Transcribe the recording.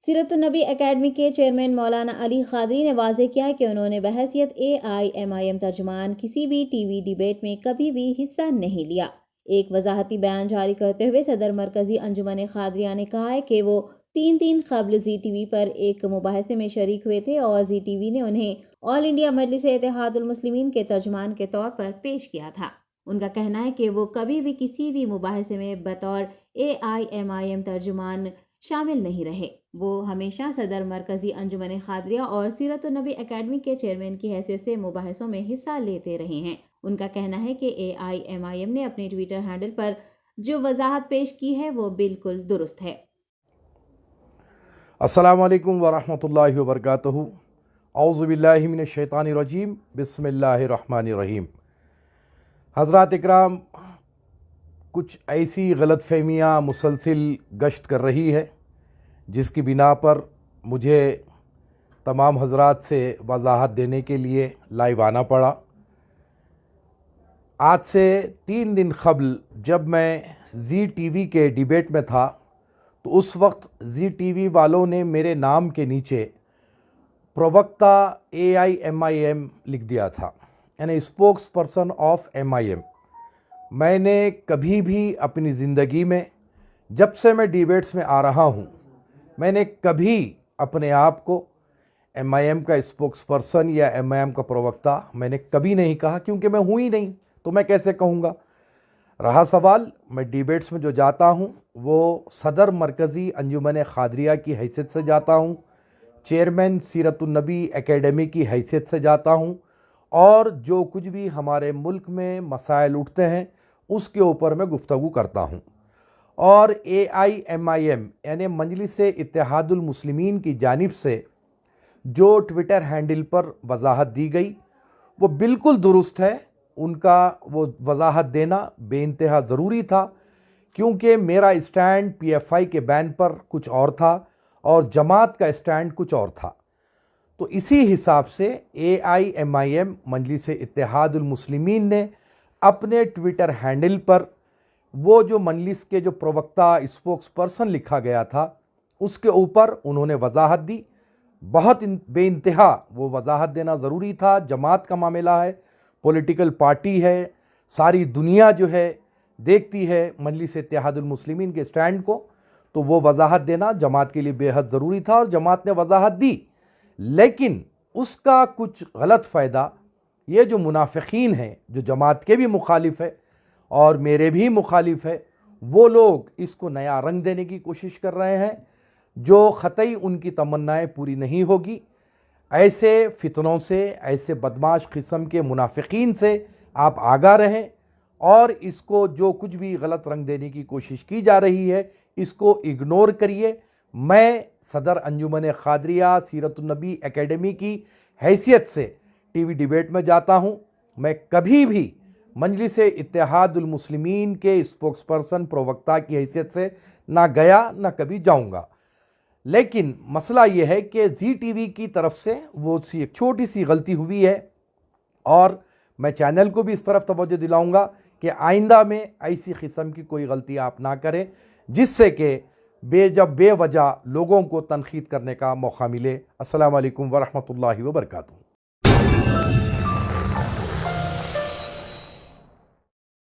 Seeratunnabi academy के chairman मौलाना अली क़ादरी ने वाज़ेह किया कि उन्होंने बहैसियत AIMIM तर्जुमान किसी भी टीवी डिबेट में कभी भी हिस्सा नहीं लिया। एक वजाहती बयान जारी करते हुए सदर मरकज़ी अंजुमन क़ादरिया ने कहा है कि वो 3 दिन कबल ZTV पर एक मुबाहिसे में शरीक हुए थे और ZTV ने उन्हें ऑल इंडिया मजलिस इत्तेहादुल मुस्लिमीन के तर्जुमान के तौर पर पेश किया था। उनका कहना है कि वो कभी भी किसी भी मुबाहिसे में बतौर AIMIM तर्जुमान शामिल नहीं रहे। वो हमेशा सदर मरकज़ी अंजुमन क़ादरिया और सीरतुन्नबी एकेडमी के चेयरमैन की हैसियत से मुबाहिसों में हिस्सा लेते रहे हैं। उनका कहना है कि AIMIM ने अपने ट्विटर हैंडल पर जो वजाहत पेश की है वो बिल्कुल दुरुस्त है। अस्सलामु अलैकुम वरहमतुल्लाहि वबरकातुहू। औज़ु बिल्लाहि मिनश शैतानिर रजीम। बिस्मिल्लाहिर रहमानिर रहीम। हज़रात इकराम, कुछ ऐसी गलतफ़हमियाँ मुसलसिल गश्त कर रही है जिसकी बिना पर मुझे तमाम हज़रात से वजाहत देने के लिए लाइव आना पड़ा। आज से 3 दिन क़बल जब मैं ZTV के डिबेट में था तो उस वक्त ZTV वालों ने मेरे नाम के नीचे प्रवक्ता AIMIM लिख दिया था, यानी स्पोक्स पर्सन ऑफ MIM। मैंने कभी भी अपनी ज़िंदगी में, जब से मैं डिबेट्स में आ रहा हूँ, मैंने कभी अपने आप को MIM का स्पोक्स पर्सन या MIM का प्रवक्ता मैंने कभी नहीं कहा, क्योंकि मैं हूँ ही नहीं, तो मैं कैसे कहूँगा। रहा सवाल, मैं डिबेट्स में जो जाता हूँ वो सदर मरकज़ी अंजुमन क़ादरिया की हैसियत से जाता हूँ, चेयरमैन सीरतुन्नबी एकेडमी की हैसियत से जाता हूँ, और जो कुछ भी हमारे मुल्क में मसाइल उठते हैं उसके ऊपर मैं गुफ्तगू करता हूँ। और AIMIM यानी मजलिस इत्तेहादुल मुस्लिमीन की जानिब से जो ट्विटर हैंडल पर वजाहत दी गई वो बिल्कुल दुरुस्त है। उनका वो वजाहत देना बेइंतहा ज़रूरी था, क्योंकि मेरा स्टैंड PFI के बैन पर कुछ और था और जमात का स्टैंड कुछ और था। तो इसी हिसाब से AIMIM मजलिस इत्तेहादुल मुस्लिमीन ने अपने ट्विटर हैंडल पर वो जो मजलिस के जो प्रवक्ता स्पोक्स पर्सन लिखा गया था उसके ऊपर उन्होंने वजाहत दी। बहुत बेइंतहा वो वजाहत देना ज़रूरी था। जमात का मामला है, पॉलिटिकल पार्टी है, सारी दुनिया जो है देखती है मजलिस इत्तेहादुल मुस्लिमीन के स्टैंड को, तो वो वजाहत देना जमात के लिए बेहद ज़रूरी था और जमात ने वजाहत दी। लेकिन उसका कुछ गलत फ़ायदा ये जो मुनाफिकीन हैं, जो जमात के भी मुखालिफ है और मेरे भी मुखालिफ है, वो लोग इसको नया रंग देने की कोशिश कर रहे हैं, जो ख़तई उनकी तमन्नाएं पूरी नहीं होगी। ऐसे फितनों से, ऐसे बदमाश किस्म के मुनाफिकीन से आप आगाह रहें और इसको जो कुछ भी गलत रंग देने की कोशिश की जा रही है इसको इग्नोर करिए। मैं सदर अंजुमन क़ादरिया सीरतुन्नबी एकेडमी की हैसियत से टीवी डिबेट में जाता हूँ। मैं कभी भी मजलिस इत्तेहादुल मुस्लिमीन के स्पोक्स पर्सन प्रवक्ता की हैसियत से ना गया ना कभी जाऊँगा। लेकिन मसला ये है कि ZTV की तरफ से वो सी एक छोटी सी गलती हुई है और मैं चैनल को भी इस तरफ तवज्जो दिलाऊंगा कि आइंदा में ऐसी किस्म की कोई गलती आप ना करें जिससे कि बेवजह लोगों को तनकीद करने का मौका मिले। अस्सलामु अलैकुम वरहमतुल्लाहि वबरकातुहू।